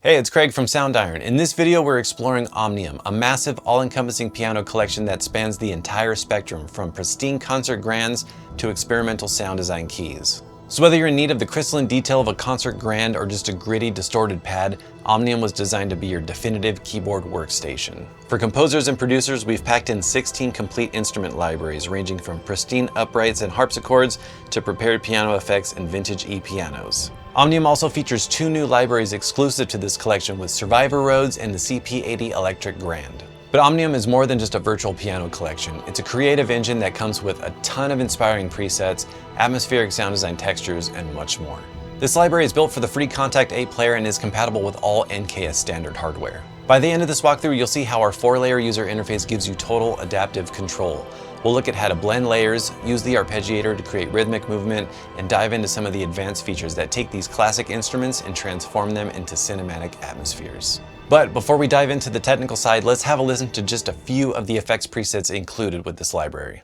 Hey, it's Craig from Soundiron. In this video, we're exploring Omnium, a massive, all-encompassing piano collection that spans the entire spectrum, from pristine concert grands to experimental sound design keys. So whether you're in need of the crystalline detail of a concert grand or just a gritty, distorted pad, Omnium was designed to be your definitive keyboard workstation. For composers and producers, we've packed in 16 complete instrument libraries ranging from pristine uprights and harpsichords to prepared piano effects and vintage e-pianos. Omnium also features two new libraries exclusive to this collection with Survivor Rhodes and the CP80 Electric Grand. But Omnium is more than just a virtual piano collection. It's a creative engine that comes with a ton of inspiring presets, atmospheric sound design textures, and much more. This library is built for the free Kontakt 8 player and is compatible with all NKS standard hardware. By the end of this walkthrough, you'll see how our 4-layer user interface gives you total adaptive control. We'll look at how to blend layers, use the arpeggiator to create rhythmic movement, and dive into some of the advanced features that take these classic instruments and transform them into cinematic atmospheres. But before we dive into the technical side, let's have a listen to just a few of the effects presets included with this library.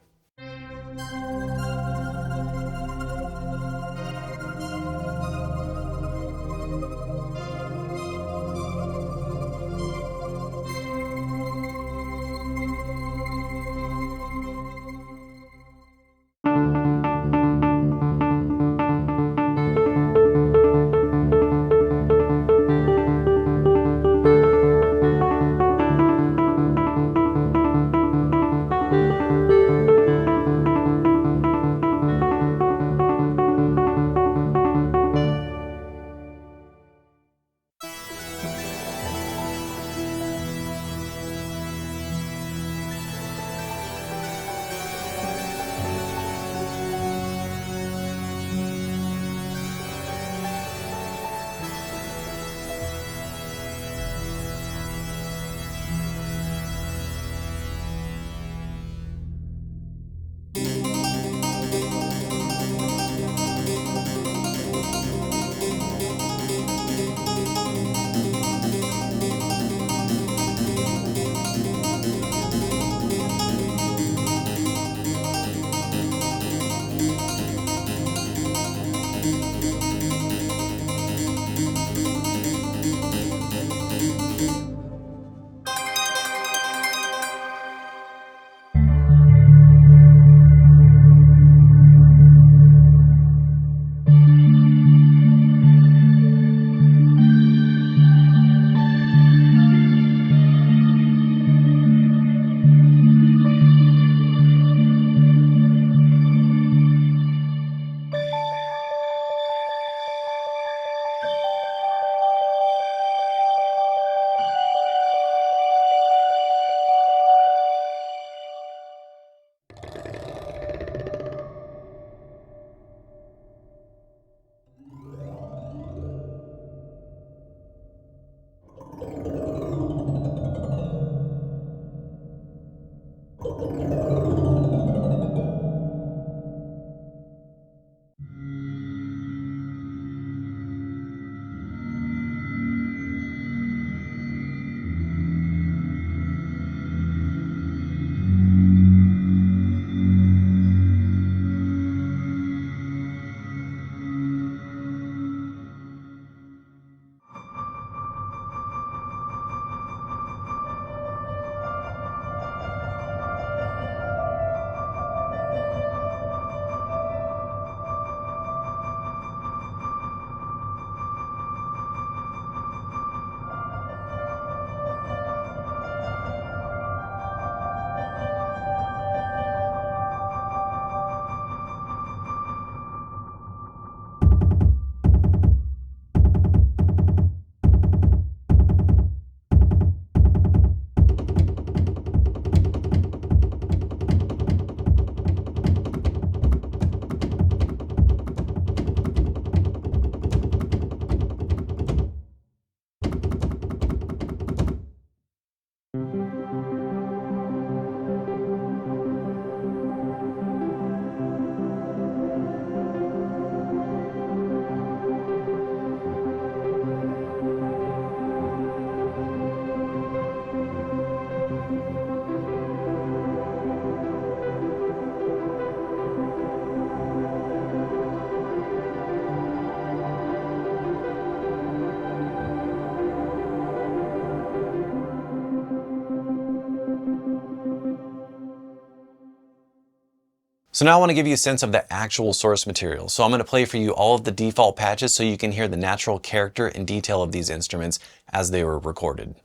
So now I want to give you a sense of the actual source material. So I'm going to play for you all of the default patches so you can hear the natural character and detail of these instruments as they were recorded.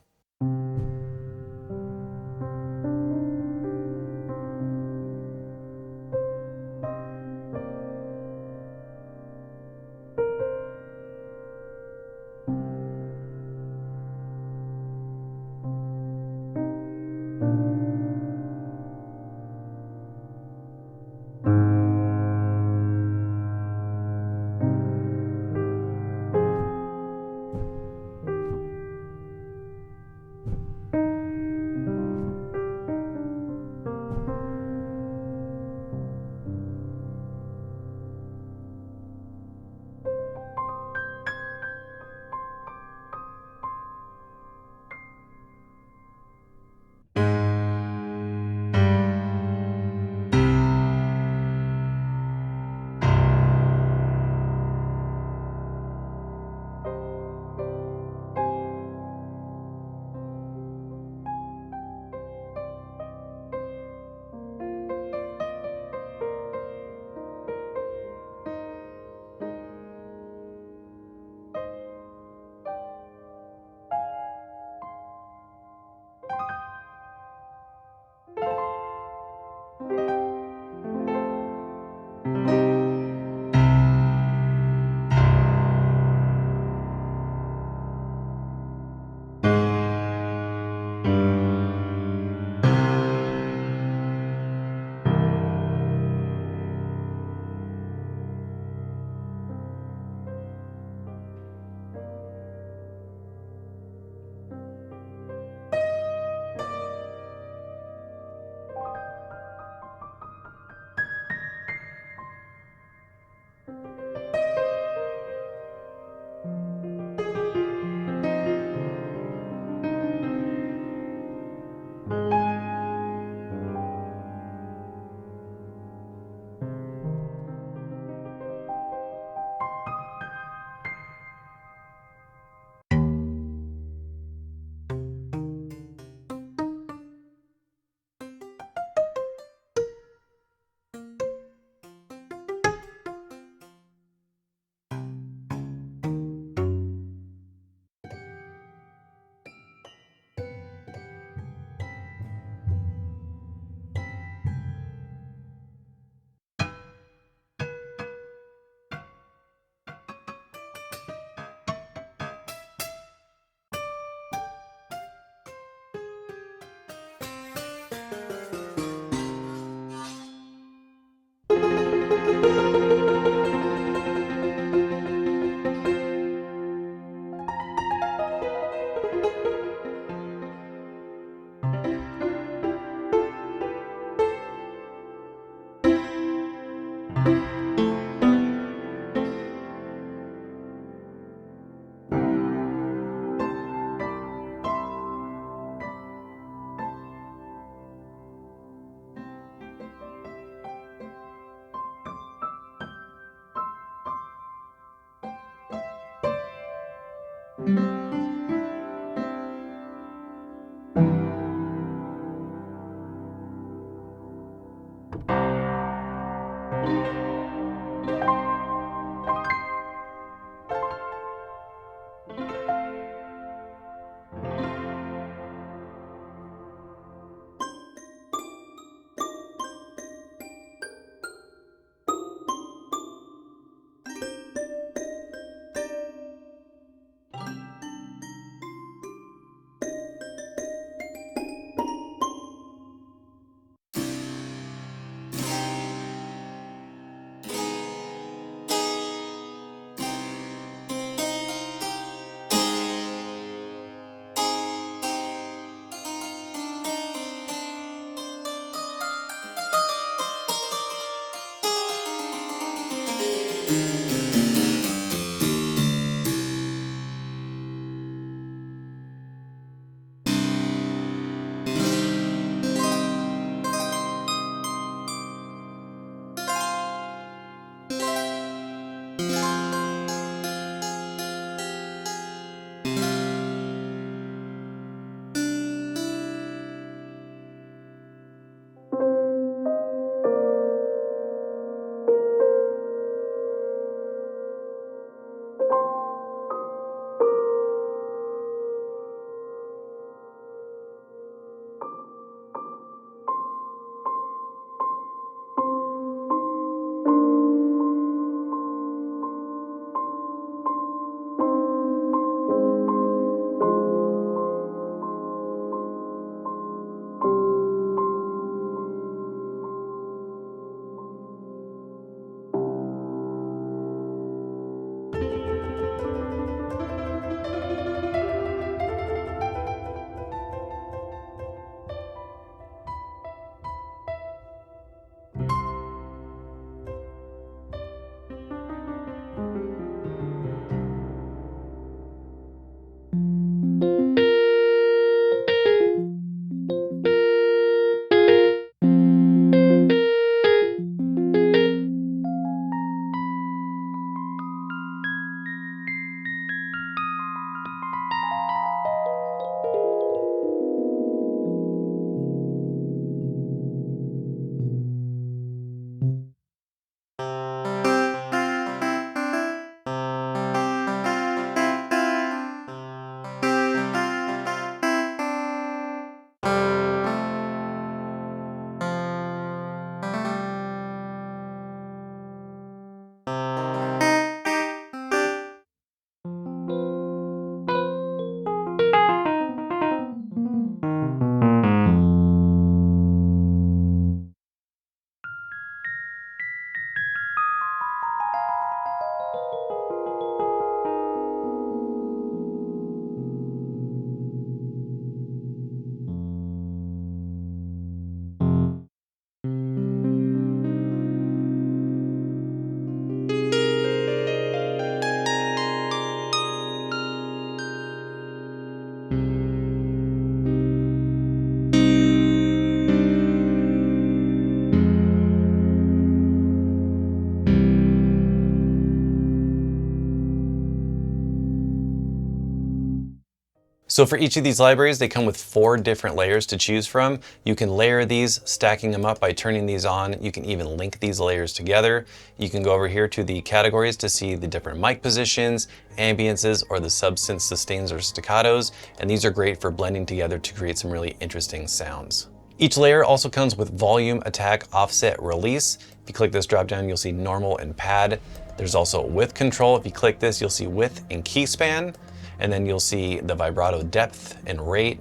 So for each of these libraries, they come with 4 different layers to choose from. You can layer these, stacking them up by turning these on. You can even link these layers together. You can go over here to the categories to see the different mic positions, ambiances, or the subsynth sustains or staccatos. And these are great for blending together to create some really interesting sounds. Each layer also comes with volume, attack, offset, release. If you click this drop down, you'll see normal and pad. There's also width control. If you click this, you'll see width and key span. And then you'll see the vibrato depth and rate.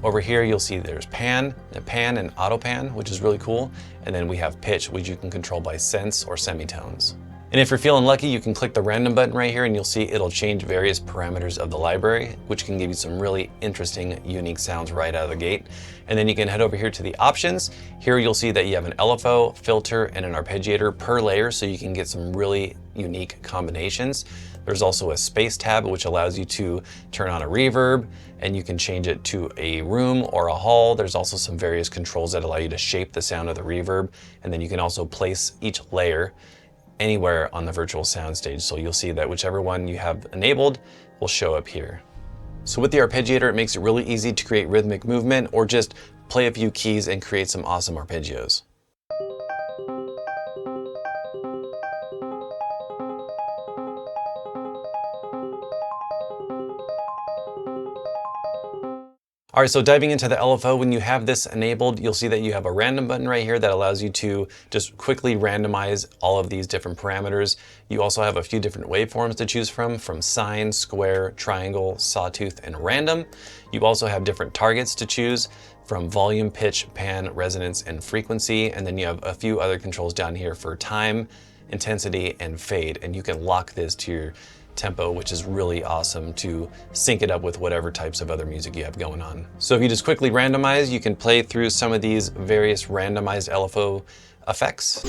Over here, you'll see there's pan and auto pan, which is really cool. And then we have pitch, which you can control by sense or semitones. And if you're feeling lucky, you can click the random button right here and you'll see it'll change various parameters of the library, which can give you some really interesting, unique sounds right out of the gate. And then you can head over here to the options. Here you'll see that you have an LFO, filter, and an arpeggiator per layer, so you can get some really unique combinations. There's also a space tab, which allows you to turn on a reverb, and you can change it to a room or a hall. There's also some various controls that allow you to shape the sound of the reverb. And then you can also place each layer anywhere on the virtual soundstage. So you'll see that whichever one you have enabled will show up here. So with the arpeggiator, it makes it really easy to create rhythmic movement or just play a few keys and create some awesome arpeggios. All right, so diving into the LFO, when you have this enabled, you'll see that you have a random button right here that allows you to just quickly randomize all of these different parameters. You also have a few different waveforms to choose from sine, square, triangle, sawtooth, and random. You also have different targets to choose from volume, pitch, pan, resonance, and frequency. And then you have a few other controls down here for time, intensity, and fade. And you can lock this to your tempo, which is really awesome to sync it up with whatever types of other music you have going on. So if you just quickly randomize, you can play through some of these various randomized LFO effects.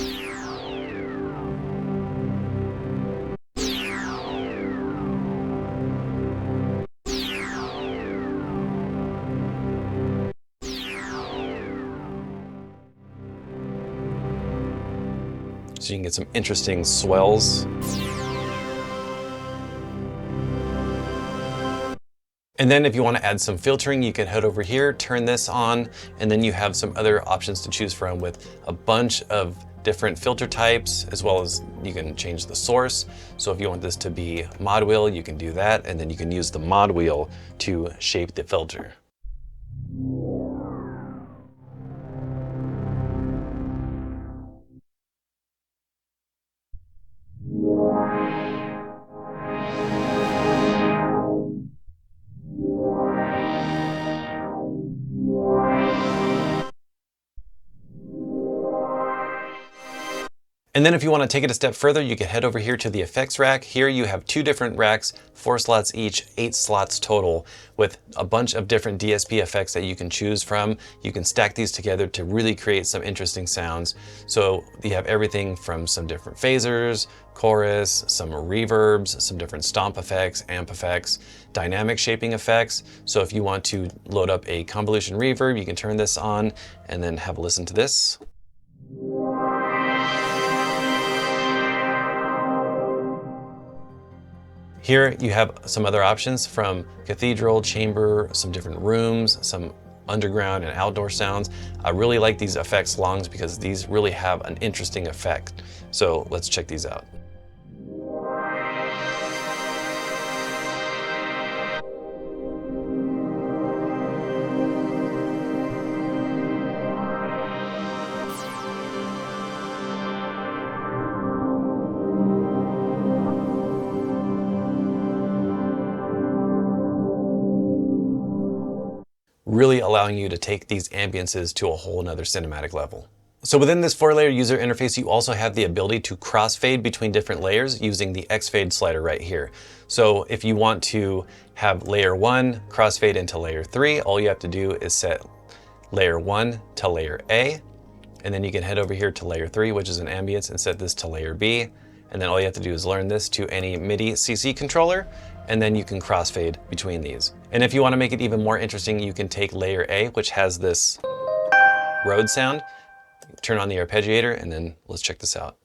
So you can get some interesting swells. And then if you want to add some filtering, you can head over here, turn this on, and then you have some other options to choose from with a bunch of different filter types, as well as you can change the source. So if you want this to be mod wheel, you can do that, and then you can use the mod wheel to shape the filter. And then if you want to take it a step further, you can head over here to the effects rack. Here you have 2 different racks, 4 slots each, 8 slots total, with a bunch of different DSP effects that you can choose from. You can stack these together to really create some interesting sounds. So you have everything from some different phasers, chorus, some reverbs, some different stomp effects, amp effects, dynamic shaping effects. So if you want to load up a convolution reverb, you can turn this on and then have a listen to this. Here you have some other options from cathedral, chamber, some different rooms, some underground and outdoor sounds. I really like these effects longs because these really have an interesting effect. So let's check these out. Really allowing you to take these ambiances to a whole nother cinematic level. So within this 4-layer user interface, you also have the ability to crossfade between different layers using the X-fade slider right here. So if you want to have layer 1 crossfade into layer 3, all you have to do is set layer 1 to layer A, and then you can head over here to layer 3, which is an ambience, and set this to layer B. And then all you have to do is learn this to any MIDI CC controller, and then you can crossfade between these. And if you want to make it even more interesting, you can take layer A, which has this Rhodes sound, turn on the arpeggiator, and then let's check this out.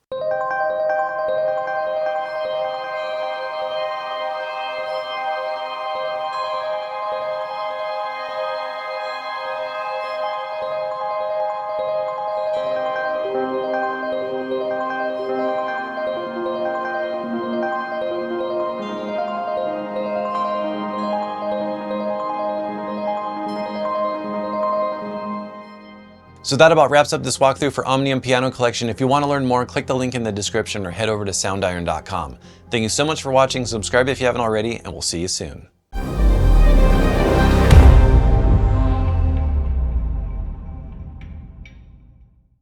So that about wraps up this walkthrough for Omnium Piano Collection. If you want to learn more, click the link in the description or head over to soundiron.com. Thank you so much for watching, subscribe if you haven't already, and we'll see you soon.